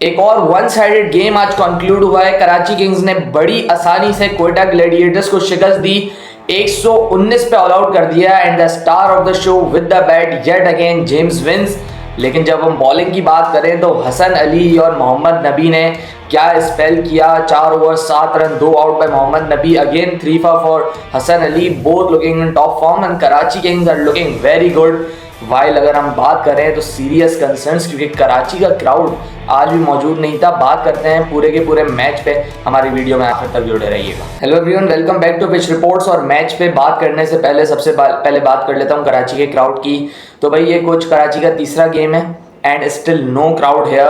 एक और one sided game आज कंक्लूड हुआ है। कराची किंग्स ने बड़ी आसानी से क्वेटा ग्लैडिएटर्स को शिकस्त दी, 119 पे ऑल आउट कर दिया and the star of the show with the bat yet again James Vince. लेकिन जब हम बॉलिंग की बात करें तो हसन अली और मोहम्मद नबी ने क्या स्पेल किया। 4 over 7 run, 2 out by Mohammad Nabi, again 3 for Hasan Ali, both looking in top form and Karachi Kings are looking very good. While अगर हम बात करें तो सीरियस कंसर्न्स, क्योंकि कराची का क्राउड आज भी मौजूद नहीं था। बात करते हैं पूरे के पूरे मैच पे, हमारी वीडियो में आखिर तक जुड़े रहिएगा। Hello everyone, welcome back to pitch reports. और मैच पे बात करने से पहले सबसे पहले बात कर लेता हूँ कराची के क्राउड की। तो भाई ये कुछ कराची का तीसरा गेम है एंड स्टिल नो क्राउड है।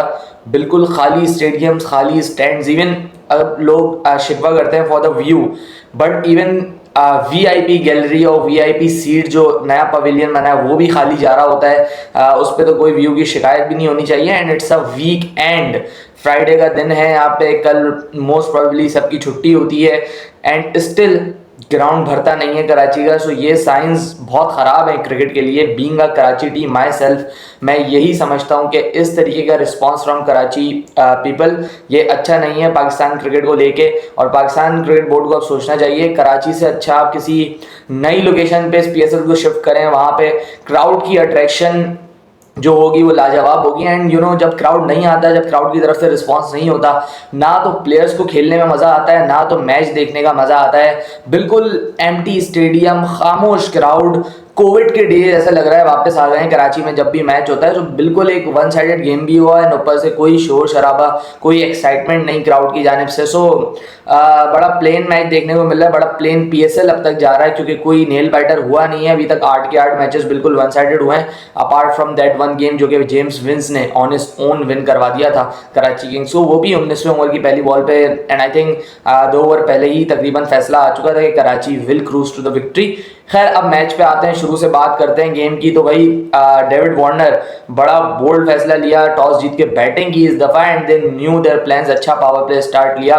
बिल्कुल खाली स्टेडियम्स, खाली स्टैंड्स। इवन लोग शिकवा करते हैं for the view, but even VIP gallery और वीआईपी सीट जो नया पवेलियन बना है वो भी खाली जा रहा होता है। उस पर तो कोई व्यू की शिकायत भी नहीं होनी चाहिए। And it's a weekend, Friday का दिन है यहाँ पे, कल मोस्ट प्रोबेबली सबकी छुट्टी होती है एंड स्टिल ग्राउंड भरता नहीं है कराची का। सो ये साइंस बहुत ख़राब है क्रिकेट के लिए। Being a Karachi team my self, मैं यही समझता हूँ कि इस तरीके का रिस्पांस फ्रॉम कराची पीपल ये अच्छा नहीं है पाकिस्तान क्रिकेट को लेके। और पाकिस्तान क्रिकेट बोर्ड को अब सोचना चाहिए, कराची से अच्छा आप किसी नई लोकेशन पे पीएसएल को शिफ्ट करें, वहाँ पे क्राउड की अट्रैक्शन जो होगी वो लाजवाब होगी। एंड यू नो, जब क्राउड नहीं आता, जब क्राउड की तरफ से रिस्पांस नहीं होता, ना तो प्लेयर्स को खेलने में मज़ा आता है, ना तो मैच देखने का मज़ा आता है। बिल्कुल एम्प्टी स्टेडियम, खामोश क्राउड, कोविड के डेज ऐसा लग रहा है वापस आ गए हैं कराची में जब भी मैच होता है। तो बिल्कुल एक वन साइडेड गेम भी हुआ है, ऊपर से कोई शोर शराबा, कोई एक्साइटमेंट नहीं क्राउड की जानिब से। सो बड़ा प्लेन मैच देखने को मिल रहा है, बड़ा प्लेन पीएसएल अब तक जा रहा है, क्योंकि कोई नेल बाइटर हुआ नहीं है अभी तक। 8 के 8 मैचेस बिल्कुल वन साइडेड हुए हैं, apart from that one game जो कि जेम्स विंस ने ऑन हिज ओन विन करवा दिया था कराची किंग्स। सो वो भी 19वें ओवर की पहली बॉल पे। एंड आई थिंक 2 ओवर पहले ही तकरीबन फैसला आ चुका था कि Karachi will cruise to the victory. खैर अब मैच पे आते हैं, शुरू से बात करते हैं गेम की। तो भाई डेविड वार्नर बड़ा बोल्ड फैसला लिया, टॉस जीत के बैटिंग की इस दफा and they knew their plans. अच्छा पावर प्ले स्टार्ट लिया,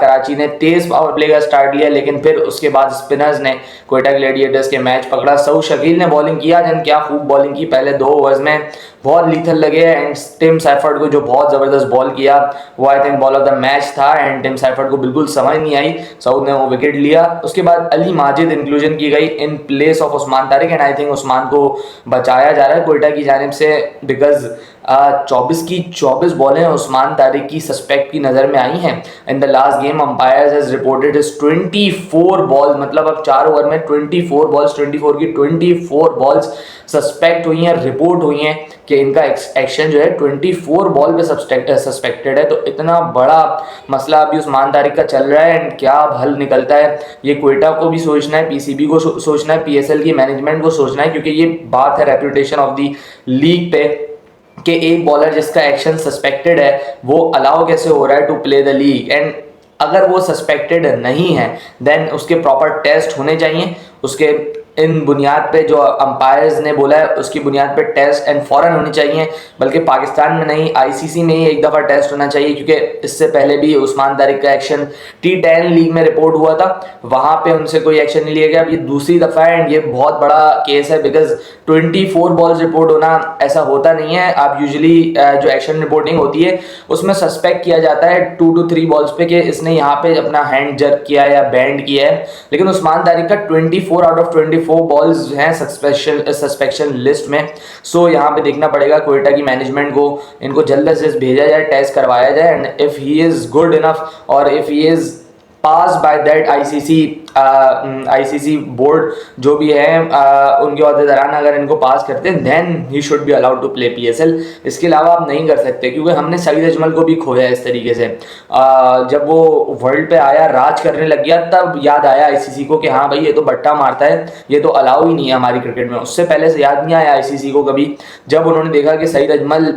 कराची ने तेज पावर प्ले का स्टार्ट लिया, लेकिन फिर उसके बाद स्पिनर्स ने क्वेटा ग्लैडिएटर्स के मैच पकड़ा। सऊद शकील ने बॉलिंग किया, जन क्या खूब बॉलिंग की पहले 2 ओवर्स में, बहुत लीथल लगे। एंड टिम सैफर्ड को जो बहुत ज़बरदस्त बॉल किया, वो I think ball of the match था। एंड टिम सैफर्ड को बिल्कुल समझ नहीं आई, सऊद ने वो विकेट लिया। उसके बाद अली माजिद इंक्लूजन की गई इन place of Usman Tariq and I think Usman को बचाया जा रहा है क्वेटा की जानिब से, बिकॉज 24 की 24 बॉलें उस्मान तारिक की सस्पेक्ट की नज़र में आई हैं। In the last game umpires has reported is 24 balls, मतलब अब 4 ओवर में 24 बॉल्स, 24 की 24 बॉल्स सस्पेक्ट हुई हैं, रिपोर्ट हुई हैं कि इनका एक्शन जो है 24 बॉल पे सस्पेक्टेड है। तो इतना बड़ा मसला अभी उस्मान तारिक का चल रहा है एंड क्या अब हल निकलता है, ये क्वेटा को भी सोचना है, पीसीबी को सोचना है, पीएसएल की मैनेजमेंट को सोचना है, क्योंकि ये बात है रेपुटेशन ऑफ द लीग पे कि एक बॉलर जिसका एक्शन सस्पेक्टेड है वो अलाउ कैसे हो रहा है to play the league. And अगर वो सस्पेक्टेड नहीं है देन उसके प्रॉपर टेस्ट होने चाहिए, उसके इन बुनियाद पे जो अंपायर्स ने बोला है उसकी बुनियाद पे टेस्ट एंड फौरन होनी चाहिए। बल्कि पाकिस्तान में नहीं, आईसीसी में ही एक दफ़ा टेस्ट होना चाहिए, क्योंकि इससे पहले भी उस्मान तारिक का एक्शन T10 लीग में रिपोर्ट हुआ था, वहाँ पे उनसे कोई एक्शन नहीं लिया गया। अब ये दूसरी दफ़ा है एंड ये बहुत बड़ा केस है, बिकॉज 24 बॉल्स रिपोर्ट होना ऐसा होता नहीं है। आप यूजुअली जो एक्शन रिपोर्टिंग होती है उसमें सस्पेक्ट किया जाता है 2 to 3 बॉल्स पे कि इसने यहाँ पे अपना हैंड जर्क किया या बैंड किया है, लेकिन उस्मान तारिक का 24 आउट ऑफ 24 बॉल्स हैं सस्पेक्शन लिस्ट में। सो यहाँ पे देखना पड़ेगा क्वेटा की मैनेजमेंट को, इनको जल्द से जल्द भेजा जाए, टेस्ट करवाया जाए and if he is good enough और if he is pass by that ICC board जो भी है उनके अहदेदारान अगर इनको पास करते हैं then he should be allowed to play PSL. इसके अलावा आप नहीं कर सकते, क्योंकि हमने सईद अजमल को भी खोया इस तरीके से। जब वो वर्ल्ड पे आया, राज करने लग गया, तब याद आया आईसीसी को कि हाँ भाई ये तो बट्टा मारता है, ये तो अलाउ ही नहीं है हमारी क्रिकेट में। उससे पहले से याद नहीं आया आईसीसी को कभी। जब उन्होंने देखा कि सईद अजमल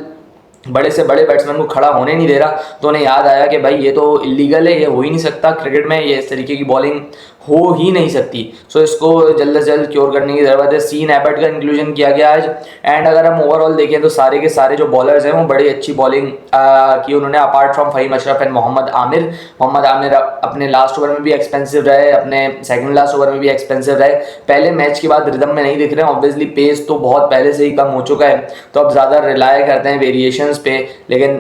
बड़े से बड़े बैट्समैन को खड़ा होने नहीं दे रहा, तो उन्हें याद आया कि भाई ये तो इलीगल है, ये हो ही नहीं सकता क्रिकेट में, ये इस तरीके की बॉलिंग हो ही नहीं सकती। सो इसको जल्द से जल्द क्योर करने की ज़रूरत है। सीन एबट का इंक्लूजन किया गया आज। एंड अगर हम ओवरऑल देखें तो सारे के सारे जो बॉलर्स हैं वो बड़ी अच्छी बॉलिंग की उन्होंने, apart from Fahim Ashraf and Mohammad Amir. Mohammad Amir अपने लास्ट ओवर में भी एक्सपेंसिव रहे, अपने सेकंड लास्ट ओवर में भी एक्सपेंसिव रहे। पहले मैच के बाद रिदम में नहीं दिख रहे हैं, ऑब्वियसली पेस तो बहुत पहले से ही कम हो चुका है, तो अब ज़्यादा रिलाय करते हैं वेरिएशंस पे। लेकिन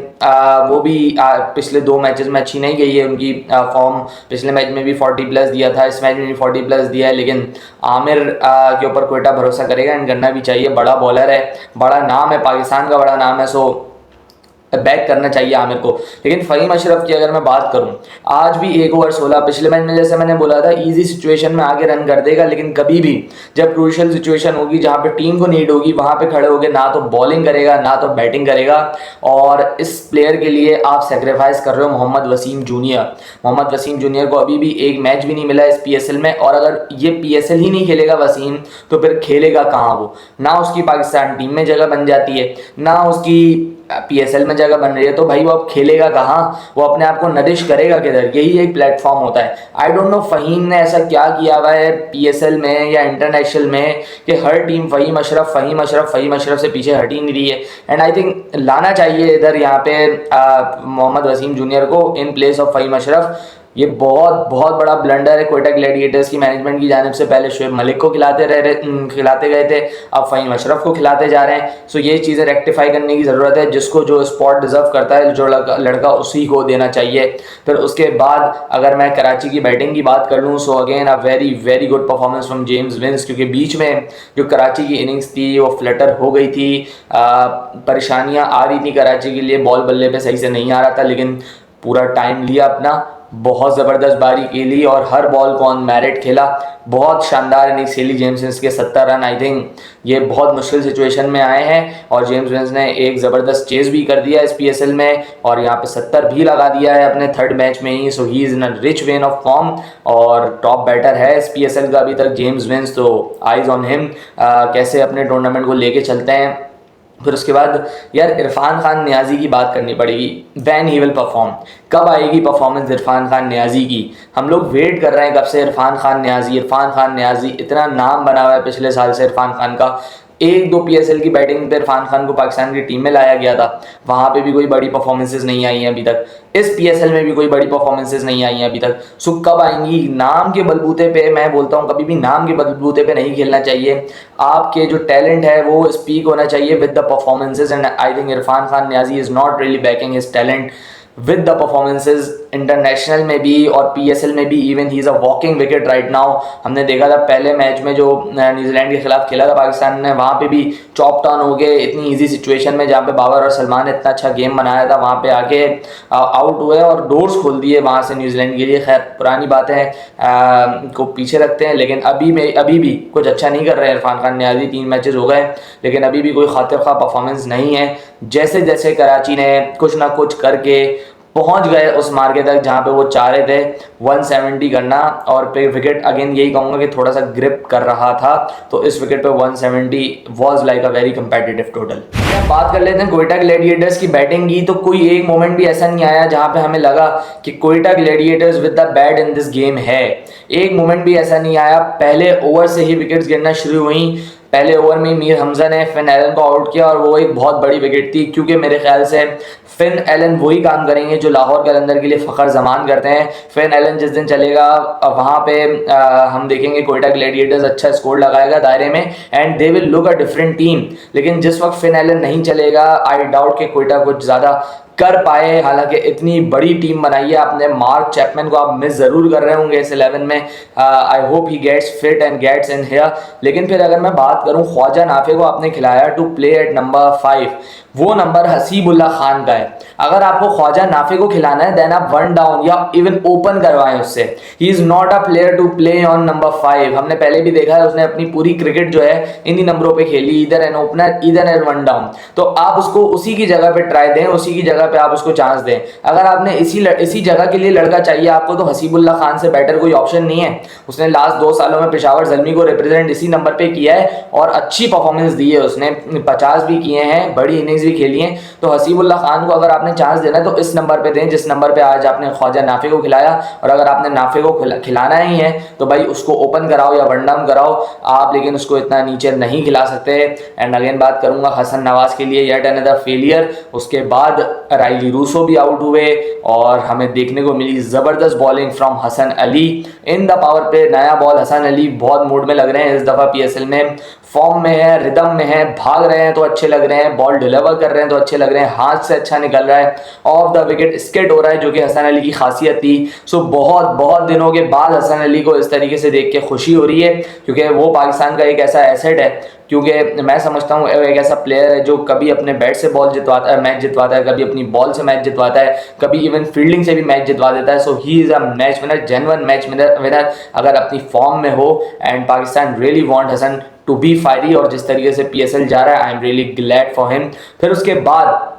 वो भी पिछले 2 मैचेस में अच्छी नहीं गई है उनकी फॉर्म। पिछले मैच में भी 40 प्लस दिया था, इस मैच में भी 40 प्लस दिया है, लेकिन आमिर के ऊपर कोयटा भरोसा करेगा एंड करना भी चाहिए। बड़ा बॉलर है, बड़ा नाम है, पाकिस्तान का बड़ा नाम है, सो बैक करना चाहिए आमिर को। लेकिन फ़हीम अशरफ की अगर मैं बात करूं, आज भी 1 ओवर 16, पिछले मैच में जैसे मैंने बोला था इजी सिचुएशन में आगे रन कर देगा, लेकिन कभी भी जब क्रूशियल सिचुएशन होगी जहां पे टीम को नीड होगी वहां पे खड़े होकर ना तो बॉलिंग करेगा ना तो बैटिंग करेगा। और इस प्लेयर के लिए आप सेक्रीफाइस कर रहे हो मोहम्मद वसीम जूनियर। मोहम्मद वसीम जूनियर को अभी भी एक मैच भी नहीं मिला इस PSL में, और अगर ये PSL ही नहीं खेलेगा वसीम तो फिर खेलेगा कहाँ वो? ना उसकी पाकिस्तान टीम में जगह बन जाती है, ना उसकी PSL में जगह बन रही है, तो भाई वो अब खेलेगा कहाँ? वो अपने आप को नदिश करेगा किधर? यही एक प्लेटफॉर्म होता है। आई डोंट नो फ़हीम ने ऐसा क्या किया हुआ है PSL में या इंटरनेशनल में कि हर टीम फ़हीम अशरफ फ़हीम अशरफ फ़हीम अशरफ से पीछे हट ही नहीं रही है। एंड आई थिंक लाना चाहिए इधर यहाँ पे मोहम्मद वसीम जूनियर को in place of Fahim Ashraf. ये बहुत बहुत बड़ा ब्लंडर है कोयटा ग्लैडिएटर्स की मैनेजमेंट की जानिब से। पहले शुएब मलिक को खिलाते गए थे, अब फ़हीम अशरफ को खिलाते जा रहे हैं। सो ये चीज़ें रेक्टिफाई करने की ज़रूरत है। जिसको जो स्पॉट डिज़र्व करता है, जो लड़का उसी को देना चाहिए। फिर उसके बाद अगर मैं कराची की बैटिंग की बात कर लूँ, so again a very very good performance from James Vince, क्योंकि बीच में जो कराची की इनिंग्स थी वो फ्लटर हो गई थी, परेशानियाँ आ रही थी कराची के लिए, बॉल बल्ले पे सही से नहीं आ रहा था, लेकिन पूरा टाइम लिया अपना, बहुत ज़बरदस्त बारी खेली और हर बॉल को ऑन मेरिट खेला। बहुत शानदार इनिंग्स खेली जेम्स विंस के, 70 रन। आई थिंक ये बहुत मुश्किल सिचुएशन में आए हैं और जेम्स विंस ने एक ज़बरदस्त चेज़ भी कर दिया इस PSL में, और यहाँ पे 70 भी लगा दिया है अपने थर्ड मैच में ही। So he is in a rich vein of form और टॉप बैटर है इस PSL का अभी तक जेम्स विंस, तो आइज़ ऑन हिम कैसे अपने टूर्नामेंट को लेके चलते हैं। फिर उसके बाद यार इरफान खान नियाज़ी की बात करनी पड़ेगी। वैन ही विल परफॉर्म, कब आएगी परफॉर्मेंस इरफान खान नियाज़ी की? हम लोग वेट कर रहे हैं कब से इरफान खान नियाज़ी, इतना नाम बना हुआ है पिछले साल से इरफान खान का। 1-2 PSL की बैटिंग पे इरफान खान को पाकिस्तान की टीम में लाया गया था, वहाँ पे भी कोई बड़ी परफॉर्मेंसेस नहीं आई हैं अभी तक। इस PSL में भी कोई बड़ी परफॉर्मेंसेस नहीं आई हैं अभी तक। सो कब आएंगी? नाम के बलबूते पे, मैं बोलता हूँ कभी भी नाम के बलबूते पे नहीं खेलना चाहिए। आपके जो टैलेंट है वो स्पीक होना चाहिए with the performances, and I think Irfan Khan Niazi is not really banking his talent with the performances international में भी और PSL में भी। Even he is a walking wicket right now. हमने देखा था पहले मैच में जो न्यूजीलैंड के खिलाफ खेला था पाकिस्तान ने, वहाँ पे भी चॉप टाउन हो गए इतनी इजी सिचुएशन में, जहाँ पे बाबर और सलमान ने इतना अच्छा गेम बनाया था, वहाँ पे आके आउट हुए और डोर्स खोल दिए वहाँ से न्यूजीलैंड के लिए। खैर पुरानी बातें को पीछे रखते हैं, लेकिन अभी भी कुछ अच्छा नहीं कर रहे हैं इरफान खान नियाज़ी। 3 मैचेस हो गए लेकिन अभी भी कोई खातिर खा परफॉर्मेंस नहीं है। जैसे जैसे कराची ने कुछ ना कुछ करके पहुंच गए उस मार्के तक जहां पे वो चाह रहे थे 170 करना, और पे विकेट अगेन यही कहूंगा कि थोड़ा सा ग्रिप कर रहा था, तो इस विकेट पे 170 was like a very competitive total. बात कर लेते हैं कोयटा ग्लैडिएटर्स की बैटिंग की, तो कोई एक मोमेंट भी ऐसा नहीं आया जहां पे हमें लगा कि Quetta Gladiators with the bat in this game है। एक मोमेंट भी ऐसा नहीं आया। पहले ओवर से ही विकेट्स गिरना शुरू हुई। पहले ओवर में मीर हमजा ने फिन एलन को आउट किया और वो एक बहुत बड़ी विकेट थी, क्योंकि मेरे ख्याल से फिन एलन वही काम करेंगे जो लाहौर कलंदर के लिए फ़खर जमान करते हैं। फिन एलन जिस दिन चलेगा वहाँ पे हम देखेंगे कोयटा ग्लैडिएटर्स अच्छा स्कोर लगाएगा दायरे में, and they will look a different team. लेकिन जिस वक्त फिन एलन नहीं चलेगा, आई डाउट कि कोयटा कुछ ज़्यादा कर पाए। हालांकि इतनी बड़ी टीम बनाई है आपने, मार्क चैपमैन को आप मिस ज़रूर कर रहे होंगे इस 11 में। I hope he gets fit and gets in here. लेकिन फिर अगर मैं बात करूं, ख्वाजा नाफे को आपने खिलाया टू प्ले एट नंबर 5, वो नंबर हसीबुल्ला खान का है। अगर आपको ख्वाजा नाफे को खिलाना है देन आप 1 डाउन या इवन ओपन करवाएं उससे। He is not a player to play on number 5। हमने पहले भी देखा है उसने अपनी पूरी क्रिकेट जो है इन्हीं नंबरों पे खेली, इधर एन ओपनर इधर एन 1 डाउन। तो आप उसको उसी की जगह पे ट्राई दें, उसी की जगह पे आप उसको चांस दें। अगर आपने इसी जगह के लिए लड़का चाहिए आपको, तो हसीबुल्ला खान से बेटर कोई ऑप्शन नहीं है। उसने लास्ट 2 सालों में पेशावर ज़ल्मी को रिप्रेजेंट इसी नंबर पे किया है और अच्छी परफॉर्मेंस दी है उसने। 50 भी किए हैं, बड़ी इनिंग्स भी खेली हैं। तो हसीबुल्लाह खान को अगर आपने चांस देना है तो इस नंबर पे दें जिस नंबर पे आज आपने ख्वाजा नाफे को खिलाया, और अगर आपने नाफे को खिलाना ही है तो भाई उसको ओपन कराओ या वन डाउन कराओ आप, लेकिन उसको इतना नीचे नहीं खिला सकते। एंड अगेन बात करूंगा हसन नवाज के लिए येट अनदर फेलियर। उसके बाद राइली रूसो भी आउट हुए और हमें देखने को मिली ज़बरदस्त bowling from Hasan Ali in the power play. नया बॉल हसन अली बहुत मूड में लग रहे हैं इस दफ़ा पीएसएल में, फॉर्म में है, रिदम में है, भाग रहे हैं तो अच्छे लग रहे हैं, बॉल डिलीवर कर रहे हैं तो अच्छे लग रहे हैं, हाथ से अच्छा निकल रहा है, ऑफ द विकेट स्किट हो रहा है जो कि हसन अली की खासियत थी। सो बहुत दिनों के बाद हसन अली को इस तरीके से देख के खुशी हो रही है क्योंकि वो पाकिस्तान का एक ऐसा एसेट है, क्योंकि मैं समझता हूँ एक ऐसा प्लेयर है जो कभी अपने बैट से बॉल जितवाता है, मैच जितवाता है, कभी अपनी बॉल से मैच जितवाता है, कभी इवन फील्डिंग से भी मैच जितवा देता है। So he is a match winner, genuine match winner अगर अपनी फॉर्म में हो। And Pakistan really want Hasan to be fiery, और जिस तरीके से पीएसएल जा रहा है I am really glad for him. फिर उसके बाद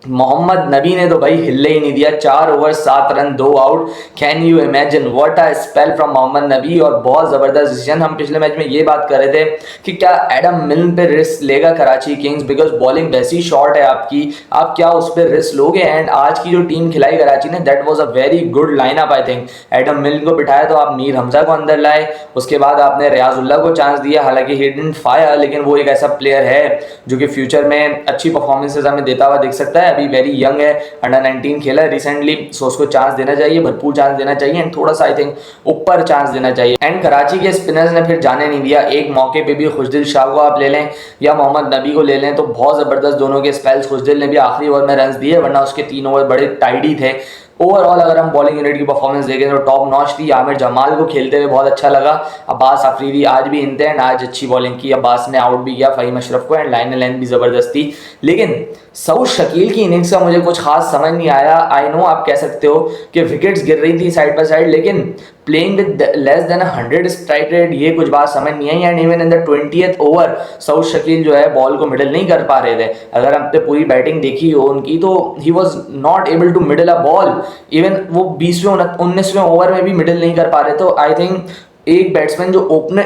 मोहम्मद नबी ने तो भाई हिले ही नहीं दिया, 4 over 7 run 2 out. Can you imagine what a spell from Mohammad Nabi, और बहुत ज़बरदस्त डिसीजन। हम पिछले मैच में ये बात कर रहे थे कि क्या एडम मिल्न पे रिस्क लेगा कराची किंग्स, बिकॉज बॉलिंग वैसी शॉर्ट है आपकी, आप क्या उस पर रिस्क लोगे। एंड आज की जो टीम खिलाई कराची ने that was a very good lineup I think. Adam मिल्न को बिठाया तो आप मीर हमजा को अंदर लाए, उसके बाद आपने रियाजुल्लाह को चांस दिया, हालांकि ही डिडंट फायर, लेकिन वो एक ऐसा प्लेयर है जो कि फ्यूचर में अच्छी परफॉर्मेंसेज हमें देता हुआ दिख सकता है। अभी वेरी यंग है, अंडर 19 खेला है रिसेंटली, सो उसको चांस देना चाहिए, भरपूर चांस देना चाहिए एंड थोड़ा सा आई थिंक ऊपर चांस देना चाहिए। एंड कराची के स्पिनर्स ने फिर जाने नहीं दिया, एक मौके पे भी खुशदिल शाह को आप ले लें या मोहम्मद नबी को ले लें तो बहुत ज़बरदस्त दोनों के स्पेल्स। खुशदिल ने भी आखिरी ओवर में रन दिए, वरना उसके 3 ओवर बड़े टाइडी थे। ओवरऑल अगर हम बॉलिंग यूनिट की परफॉर्मेंस देखें तो टॉप नॉच थी। आमिर जमाल को खेलते हुए बहुत अच्छा लगा, अब्बास अफरीदी आज भी इनते हैं, आज अच्छी बॉलिंग की, अब्बास ने आउट भी किया फ़हीम अशरफ को, एंड लाइन लेंथ भी ज़बरदस्त थी। लेकिन सऊद शकील की इनिंग्स का मुझे कुछ खास समझ नहीं आया। आई नो आप कह सकते हो कि विकेट्स गिर रही थी साइड बाय साइड, लेकिन playing with less than 100 strike rate ये कुछ बात समझ नहीं आई। And even in the 20th over Saud Shakeel जो है बॉल को मिडल नहीं कर पा रहे थे। अगर आपने पूरी बैटिंग देखी हो उनकी तो he was not able to middle a ball, even वो 20वें 19वें ओवर में भी मिडल नहीं कर पा रहे। तो आई थिंक एक बैट्समैन जो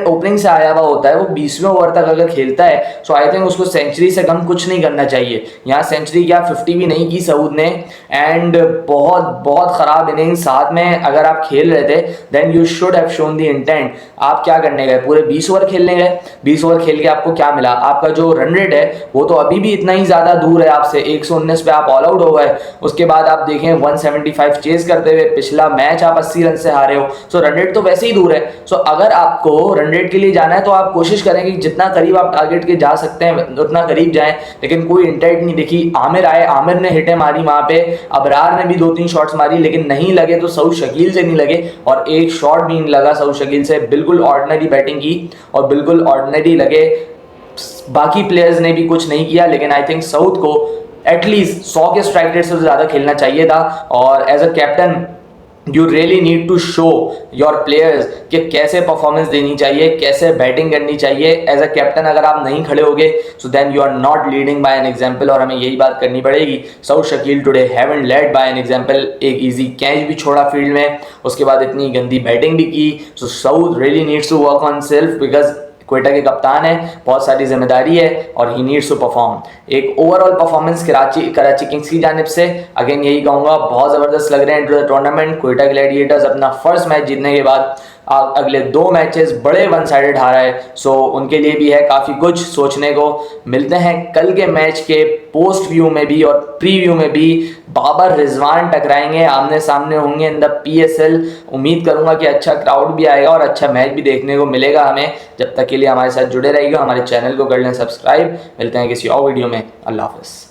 ओपनिंग से आया हुआ होता है वो 20वें ओवर तक अगर खेलता है सो आई थिंक उसको सेंचुरी से कम कुछ नहीं करना चाहिए। यहाँ सेंचुरी क्या 50 भी नहीं की सऊद ने, एंड बहुत ख़राब इनिंग्स। साथ में अगर आप खेल रहे थे then you should have shown the intent. आप क्या करने गए, पूरे 20 ओवर खेलने गए, 20 ओवर खेल के आपको क्या मिला, आपका जो रन रेट है वो तो अभी भी इतना ही ज़्यादा दूर है आपसे, 119 पे आप ऑल आउट हो गए। उसके बाद आप देखें 175 चेस करते हुए पिछला मैच आप 80 रन से हारे हो, सो रन रेट तो वैसे ही दूर है। सो अगर आपको रन रेट के लिए जाना है तो आप कोशिश करें कि जितना करीब आप टारगेट के जा सकते हैं उतना करीब जाएं, लेकिन कोई इंटेंट नहीं दिखी। आमिर आए, आमिर ने हिटें मारी वहां पे, अबरार ने भी 2-3 शॉट्स मारी लेकिन नहीं लगे, तो सऊद शकील से नहीं लगे और एक शॉट भी नहीं लगा सऊद शकील से। बिल्कुल ऑर्डिनरी बैटिंग की और बिल्कुल ऑर्डिनरी लगे। बाकी प्लेयर्स ने भी कुछ नहीं किया, लेकिन आई थिंक सऊद को एटलीस्ट 100 के स्ट्राइक रेट से ज़्यादा खेलना चाहिए था। और as a captain you really need to show your players कि कैसे परफॉर्मेंस देनी चाहिए, कैसे बैटिंग करनी चाहिए। एज अ कैप्टन अगर आप नहीं खड़े होगे so then you are not leading by an example, और हमें यही बात करनी पड़ेगी। Saud Shakeel today haven't led by an example. एक इजी कैच भी छोड़ा फील्ड में, उसके बाद इतनी गंदी बैटिंग भी की। So Saud really needs to work on self, because Quetta के कप्तान है, बहुत सारी जिम्मेदारी है और ही नीड्स टू परफॉर्म। एक ओवरऑल परफॉर्मेंस कराची किंग्स की जानिब से अगेन यही कहूँगा बहुत ज़बरदस्त लग रहे हैं into the tournament. Quetta Gladiators अपना फर्स्ट मैच जीतने के बाद अगले 2 मैचेस बड़े वन साइडेड हारा है, सो उनके लिए भी है काफ़ी कुछ सोचने को। मिलते हैं कल के मैच के पोस्ट व्यू में भी और प्रीव्यू में भी। बाबर रिजवान टकराएंगे, आमने सामने होंगे इन द पीएसएल। उम्मीद करूंगा कि अच्छा क्राउड भी आएगा और अच्छा मैच भी देखने को मिलेगा हमें। जब तक के लिए हमारे साथ जुड़े रहिएगा, हमारे चैनल को कर लें सब्सक्राइब। मिलते हैं किसी और वीडियो में, अल्लाह हाफ़िज़।